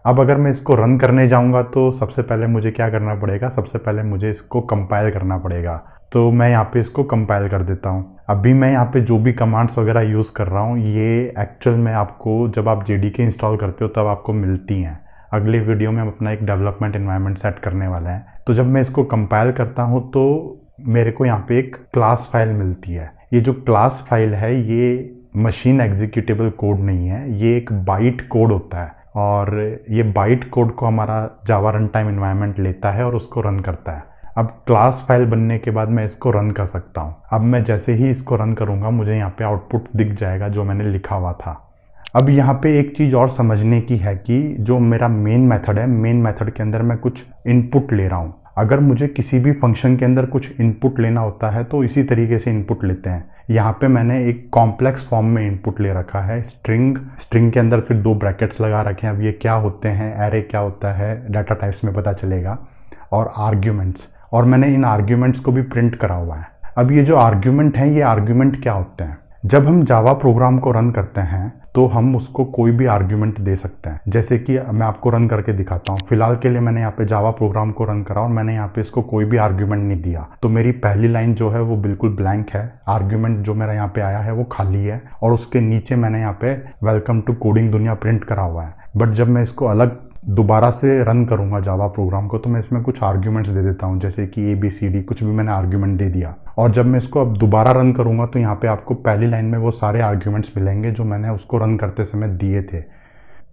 अब अगर मैं इसको रन करने जाऊंगा तो सबसे पहले मुझे क्या करना पड़ेगा, सबसे पहले मुझे इसको कंपाइल करना पड़ेगा। तो मैं यहाँ पे इसको कंपाइल कर देता हूँ। अभी मैं यहाँ पे जो भी कमांड्स वगैरह यूज़ कर रहा हूँ ये एक्चुअल में आपको जब आप जेडीके इंस्टॉल करते हो तब आपको मिलती हैं। अगले वीडियो में हम अपना एक डेवलपमेंट एनवायरनमेंट सेट करने वाले हैं। तो जब मैं इसको कंपाइल करता हूँ तो मेरे को यहाँ पे एक क्लास फाइल मिलती है। ये जो क्लास फाइल है ये मशीन एग्जीक्यूटेबल कोड नहीं है, ये एक बाइट कोड होता है। और ये बाइट कोड को हमारा जावा रन टाइम एनवायरनमेंट लेता है और उसको रन करता है। अब क्लास फाइल बनने के बाद मैं इसको रन कर सकता हूँ। अब मैं जैसे ही इसको रन करूँगा मुझे यहाँ पे आउटपुट दिख जाएगा जो मैंने लिखा हुआ था। अब यहाँ पे एक चीज़ और समझने की है कि जो मेरा मेन मेथड है, मेन मेथड के अंदर मैं कुछ इनपुट ले रहा हूँ। अगर मुझे किसी भी फंक्शन के अंदर कुछ इनपुट लेना होता है तो इसी तरीके से इनपुट लेते हैं। यहाँ पे मैंने एक कॉम्प्लेक्स फॉर्म में इनपुट ले रखा है, स्ट्रिंग के अंदर फिर 2 ब्रैकेट्स लगा रखे हैं। अब ये क्या होते हैं, एरे क्या होता है, डाटा टाइप्स में पता चलेगा, और आर्ग्यूमेंट्स, और मैंने इन आर्ग्यूमेंट्स को भी प्रिंट करा हुआ है। अब ये जो आर्ग्यूमेंट हैं, ये आर्ग्यूमेंट क्या होते हैं? जब हम जावा प्रोग्राम को रन करते हैं तो हम उसको कोई भी आर्ग्यूमेंट दे सकते हैं। जैसे कि मैं आपको रन करके दिखाता हूँ। फिलहाल के लिए मैंने यहाँ पे जावा प्रोग्राम को रन करा और मैंने यहाँ पे इसको कोई भी आर्ग्यूमेंट नहीं दिया, तो मेरी पहली लाइन जो है वो बिल्कुल ब्लैंक है। आर्ग्यूमेंट जो मेरा यहाँ पे आया है वो खाली है और उसके नीचे मैंने यहाँ पे वेलकम टू कोडिंग दुनिया प्रिंट करा हुआ है। बट जब मैं इसको अलग दोबारा से रन करूंगा जावा प्रोग्राम को तो मैं इसमें कुछ आर्ग्यूमेंट्स दे देता हूं, जैसे कि ABCD कुछ भी मैंने आर्ग्यूमेंट दे दिया। और जब मैं इसको अब दोबारा रन करूंगा तो यहाँ पे आपको पहली लाइन में वो सारे आर्ग्यूमेंट्स मिलेंगे जो मैंने उसको रन करते समय दिए थे।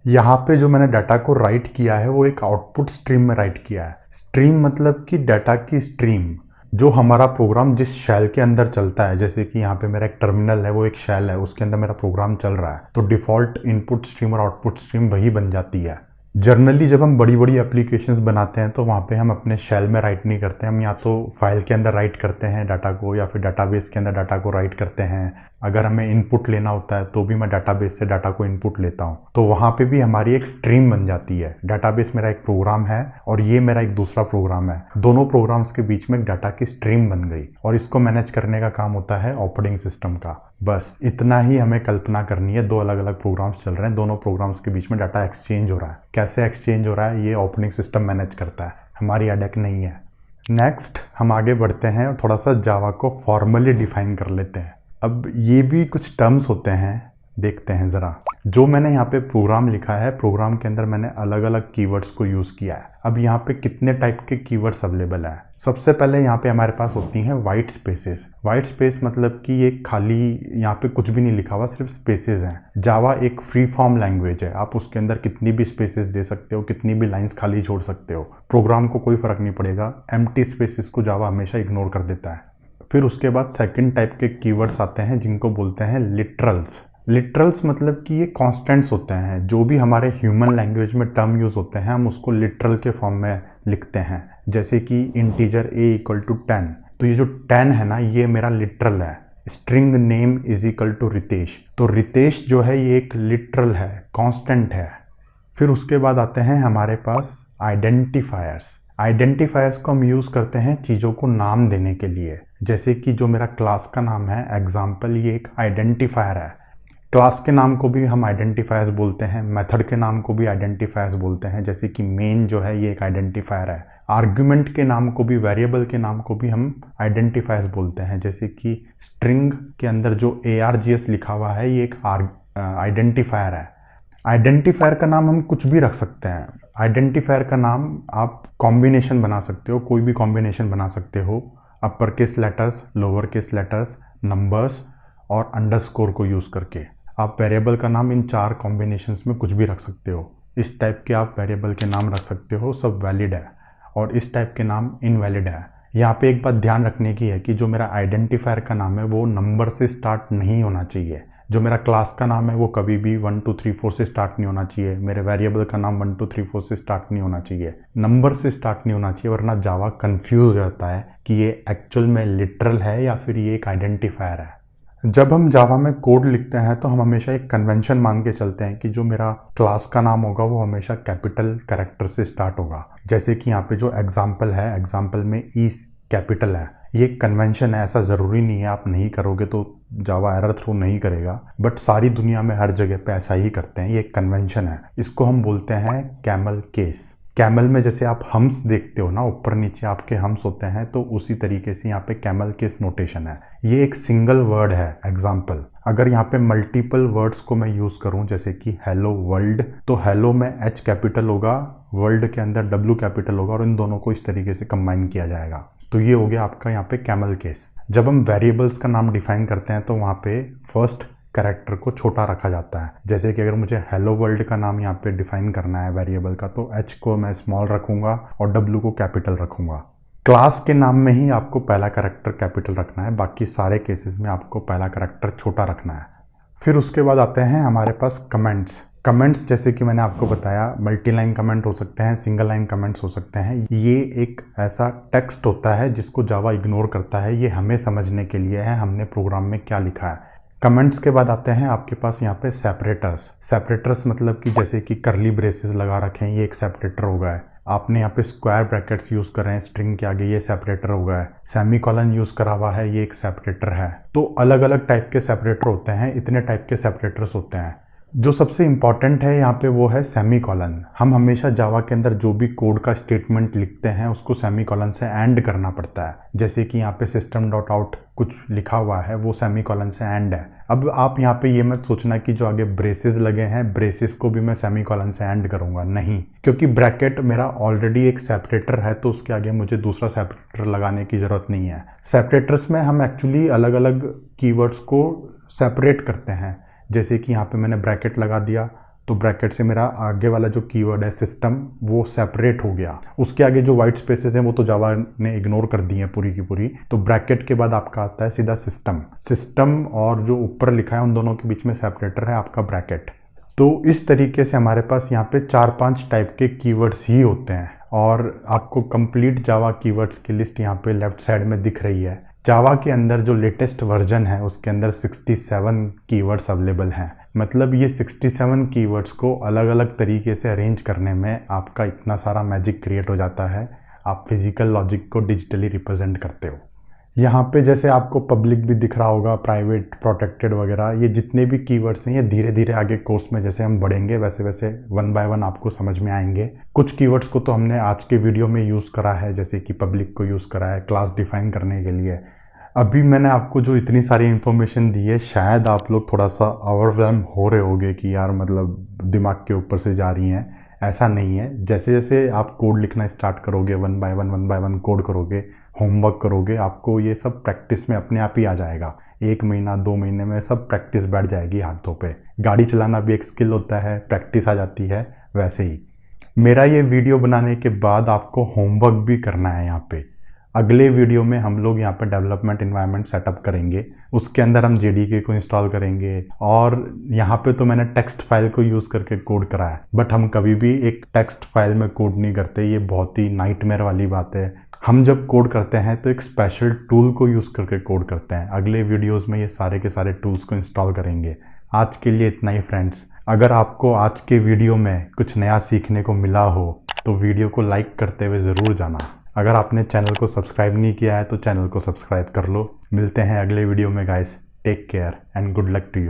यहाँ पे जो मैंने डाटा को राइट किया है वो एक आउटपुट स्ट्रीम में राइट किया है। स्ट्रीम मतलब कि डाटा की स्ट्रीम, जो हमारा प्रोग्राम जिस शैल के अंदर चलता है। जैसे कि यहाँ पे मेरा एक टर्मिनल है, वो एक शैल है, उसके अंदर मेरा प्रोग्राम चल रहा है, तो डिफ़ॉल्ट इनपुट स्ट्रीम और आउटपुट स्ट्रीम वही बन जाती है। जनरली जब हम बड़ी बड़ी एप्लीकेशंस बनाते हैं तो वहाँ पे हम अपने शेल में राइट नहीं करते, हम या तो फाइल के अंदर राइट करते हैं डाटा को या फिर डाटाबेस के अंदर डाटा को राइट करते हैं। अगर हमें इनपुट लेना होता है तो भी मैं डाटाबेस से डाटा को इनपुट लेता हूँ, तो वहाँ पे भी हमारी एक स्ट्रीम बन जाती है। डाटाबेस मेरा एक प्रोग्राम है और ये मेरा एक दूसरा प्रोग्राम है, दोनों प्रोग्राम्स के बीच में एक डाटा की स्ट्रीम बन गई और इसको मैनेज करने का काम होता है ऑपरेटिंग सिस्टम का। बस इतना ही हमें कल्पना करनी है। 2 अलग अलग प्रोग्राम्स चल रहे हैं, दोनों प्रोग्राम्स के बीच में डाटा एक्सचेंज हो रहा है। कैसे एक्सचेंज हो रहा है ये ऑपरेटिंग सिस्टम मैनेज करता है, हमारी हेडेक नहीं है। नेक्स्ट हम आगे बढ़ते हैं और थोड़ा सा जावा को फॉर्मली डिफाइन कर लेते हैं। अब ये भी कुछ टर्म्स होते हैं देखते हैं ज़रा। जो मैंने यहाँ पे प्रोग्राम लिखा है, प्रोग्राम के अंदर मैंने अलग अलग कीवर्ड्स को यूज़ किया है। अब यहाँ पे कितने टाइप के कीवर्ड्स अवेलेबल हैं। सबसे पहले यहाँ पे हमारे पास होती हैं वाइट स्पेसेस। वाइट स्पेस मतलब कि ये खाली, यहाँ पे कुछ भी नहीं लिखा हुआ, सिर्फ स्पेसेस हैं। जावा एक फ्री फॉर्म लैंग्वेज है, आप उसके अंदर कितनी भी स्पेसेस दे सकते हो, कितनी भी लाइंस खाली छोड़ सकते हो, प्रोग्राम को कोई फ़र्क नहीं पड़ेगा। एम्प्टी स्पेसेस को जावा हमेशा इग्नोर कर देता है। फिर उसके बाद सेकंड टाइप के कीवर्ड्स आते हैं जिनको बोलते हैं लिटरल्स। लिटरल्स मतलब कि ये कॉन्स्टेंट्स होते हैं, जो भी हमारे ह्यूमन लैंग्वेज में टर्म यूज़ होते हैं हम उसको लिटरल के फॉर्म में लिखते हैं। जैसे कि इंटीजर a = 10, तो ये जो 10 है ना, ये मेरा लिटरल है। स्ट्रिंग नेम = रितेश, तो रितेश जो है ये एक लिटरल है, कांस्टेंट है। फिर उसके बाद आते हैं हमारे पास आइडेंटिफायर्स। आइडेंटिफायर्स को हम यूज़ करते हैं चीज़ों को नाम देने के लिए। जैसे कि जो मेरा क्लास का नाम है एग्जाम्पल, ये एक आइडेंटिफायर है। क्लास के नाम को भी हम आइडेंटिफायर्स बोलते हैं, मेथड के नाम को भी आइडेंटिफायर्स बोलते हैं। जैसे कि मेन जो है ये एक आइडेंटिफायर है। आर्ग्यूमेंट के नाम को भी, वेरिएबल के नाम को भी हम आइडेंटिफायर्स बोलते हैं। जैसे कि स्ट्रिंग के अंदर जो args लिखा हुआ है ये एक आइडेंटिफायर है। आइडेंटिफायर का नाम हम कुछ भी रख सकते हैं। आइडेंटिफायर का नाम आप कॉम्बिनेशन बना सकते हो, कोई भी कॉम्बिनेशन बना सकते हो। Upper case letters, lower case letters, numbers और अंडरस्कोर को यूज़ करके आप वेरिएबल का नाम इन 4 कॉम्बिनेशंस में कुछ भी रख सकते हो। इस टाइप के आप वेरिएबल के नाम रख सकते हो, सब वैलिड है। और इस टाइप के नाम इनवैलिड है। यहाँ पे एक बात ध्यान रखने की है कि जो मेरा आइडेंटिफायर का नाम है वो नंबर से स्टार्ट नहीं होना चाहिए। जो मेरा क्लास का नाम है वो कभी भी 1 2 3 4 से स्टार्ट नहीं होना चाहिए। मेरे वेरिएबल का नाम 1 2 3 4 से स्टार्ट नहीं होना चाहिए, नंबर से स्टार्ट नहीं होना चाहिए, वरना जावा कंफ्यूज रहता है कि ये एक्चुअल में लिटरल है या फिर ये एक आइडेंटिफायर है। जब हम जावा में कोड लिखते हैं तो हम हमेशा एक कन्वेंशन मान के चलते हैं कि जो मेरा क्लास का नाम होगा वो हमेशा कैपिटल कैरेक्टर से स्टार्ट होगा। जैसे कि यहाँ पे जो एग्जाम्पल है, एग्जाम्पल में ई कैपिटल है। ये कन्वेंशन है, ऐसा ज़रूरी नहीं है, आप नहीं करोगे तो जावा एरर थ्रो नहीं करेगा, बट सारी दुनिया में हर जगह पे ऐसा ही करते हैं। ये एक कन्वेंशन है, इसको हम बोलते हैं कैमल केस। कैमल में जैसे आप हम्स देखते हो ना, ऊपर नीचे आपके हम्स होते हैं, तो उसी तरीके से यहाँ पे कैमल केस नोटेशन है। ये एक सिंगल वर्ड है एग्जाम्पल। अगर यहाँ पे मल्टीपल वर्ड्स को मैं यूज़ करूँ, जैसे कि हेलो वर्ल्ड, तो हेलो में H कैपिटल होगा, वर्ल्ड के अंदर W कैपिटल होगा, और इन दोनों को इस तरीके से कंबाइन किया जाएगा। तो ये हो गया आपका यहाँ पे कैमल केस। जब हम वेरिएबल्स का नाम डिफाइन करते हैं तो वहाँ पे फर्स्ट कैरेक्टर को छोटा रखा जाता है। जैसे कि अगर मुझे हेलो वर्ल्ड का नाम यहाँ पे डिफाइन करना है वेरिएबल का, तो H को मैं स्मॉल रखूँगा और W को कैपिटल रखूँगा। क्लास के नाम में ही आपको पहला कैरेक्टर कैपिटल रखना है, बाकी सारे केसेस में आपको पहला कैरेक्टर छोटा रखना है। फिर उसके बाद आते हैं हमारे पास कमेंट्स। कमेंट्स जैसे कि मैंने आपको बताया, मल्टी लाइन कमेंट हो सकते हैं, सिंगल लाइन कमेंट्स हो सकते हैं। ये एक ऐसा टेक्स्ट होता है जिसको जावा इग्नोर करता है। ये हमें समझने के लिए है हमने प्रोग्राम में क्या लिखा है। कमेंट्स के बाद आते हैं आपके पास यहाँ पे सेपरेटर्स। सेपरेटर्स मतलब कि जैसे कि करली ब्रेसेस लगा रखे हैं, ये एक सेपरेटर होगा है। आपने यहाँ पे स्क्वायर ब्रैकेट्स यूज़ कर रहे हैं स्ट्रिंग के आगे, ये सेपरेटर होगा है। सेमीकोलन यूज़ करा हुआ है, ये एक सेपरेटर है। तो अलग अलग टाइप के सेपरेटर होते हैं, इतने टाइप के सेपरेटर्स होते हैं। जो सबसे इम्पॉर्टेंट है यहाँ पे वो है सेमीकोलन। हम हमेशा जावा के अंदर जो भी कोड का स्टेटमेंट लिखते हैं उसको सेमीकोलन से एंड करना पड़ता है। जैसे कि यहाँ पे system.out कुछ लिखा हुआ है, वो सेमीकोलन से एंड है। अब आप यहाँ पे ये मत सोचना कि जो आगे ब्रेसेस लगे हैं, ब्रेसेस को भी मैं सेमीकोलन से एंड करूँगा, नहीं, क्योंकि ब्रैकेट मेरा ऑलरेडी एक सेपरेटर है, तो उसके आगे मुझे दूसरा सेपरेटर लगाने की ज़रूरत नहीं है। सेपरेटर्स में हम एक्चुअली अलग अलग कीवर्ड्स को सेपरेट करते हैं। जैसे कि यहाँ पे मैंने ब्रैकेट लगा दिया, तो ब्रैकेट से मेरा आगे वाला जो कीवर्ड है सिस्टम, वो सेपरेट हो गया। उसके आगे जो वाइट स्पेसेस हैं वो तो जावा ने इग्नोर कर दी हैं पूरी की पूरी। तो ब्रैकेट के बाद आपका आता है सीधा सिस्टम। सिस्टम और जो ऊपर लिखा है उन दोनों के बीच में सेपरेटर है आपका ब्रैकेट। तो इस तरीके से हमारे पास यहाँ पे 4-5 टाइप के कीवर्ड्स ही होते हैं, और आपको कंप्लीट जावा कीवर्ड्स की लिस्ट यहाँ पे लेफ्ट साइड में दिख रही है। जावा के अंदर जो लेटेस्ट वर्जन है उसके अंदर 67 कीवर्ड्स अवेलेबल हैं। मतलब ये 67 कीवर्ड्स को अलग अलग तरीके से अरेंज करने में आपका इतना सारा मैजिक क्रिएट हो जाता है। आप फिजिकल लॉजिक को डिजिटली रिप्रेजेंट करते हो। यहाँ पे जैसे आपको पब्लिक भी दिख रहा होगा, प्राइवेट, प्रोटेक्टेड वगैरह, ये जितने भी कीवर्ड्स हैं ये धीरे धीरे आगे कोर्स में जैसे हम बढ़ेंगे वैसे वैसे 1 बाय 1 आपको समझ में आएंगे। कुछ कीवर्ड्स को तो हमने आज के वीडियो में यूज़ करा है, जैसे कि पब्लिक को यूज़ करा है क्लास डिफाइन करने के लिए। अभी मैंने आपको जो इतनी सारी इन्फॉर्मेशन दी है, शायद आप लोग थोड़ा सा ओवरवेलम हो रहे होगे कि यार मतलब दिमाग के ऊपर से जा रही हैं। ऐसा नहीं है। जैसे जैसे आप कोड लिखना स्टार्ट करोगे, वन बाय वन कोड करोगे, होमवर्क करोगे, आपको ये सब प्रैक्टिस में अपने आप ही आ जाएगा। 1 महीना 2 महीने में सब प्रैक्टिस बैठ जाएगी हाथों पे। गाड़ी चलाना भी एक स्किल होता है, प्रैक्टिस आ जाती है। वैसे ही मेरा ये वीडियो बनाने के बाद आपको होमवर्क भी करना है यहाँ पे। अगले वीडियो में हम लोग यहाँ पे डेवलपमेंट इन्वायरमेंट सेटअप करेंगे, उसके अंदर हम जेडीके को इंस्टॉल करेंगे। और यहाँ पे तो मैंने टेक्स्ट फाइल को यूज़ करके कोड करा है, बट हम कभी भी एक टेक्स्ट फाइल में कोड नहीं करते। ये बहुत ही नाइटमेयर वाली बात है। हम जब कोड करते हैं तो एक स्पेशल टूल को यूज़ करके कोड करते हैं। अगले वीडियोज़ में ये सारे के सारे टूल्स को इंस्टॉल करेंगे। आज के लिए इतना ही फ्रेंड्स। अगर आपको आज के वीडियो में कुछ नया सीखने को मिला हो तो वीडियो को लाइक करते हुए ज़रूर जाना। अगर आपने चैनल को सब्सक्राइब नहीं किया है तो चैनल को सब्सक्राइब कर लो। मिलते हैं अगले वीडियो में guys. Take care and good luck to you.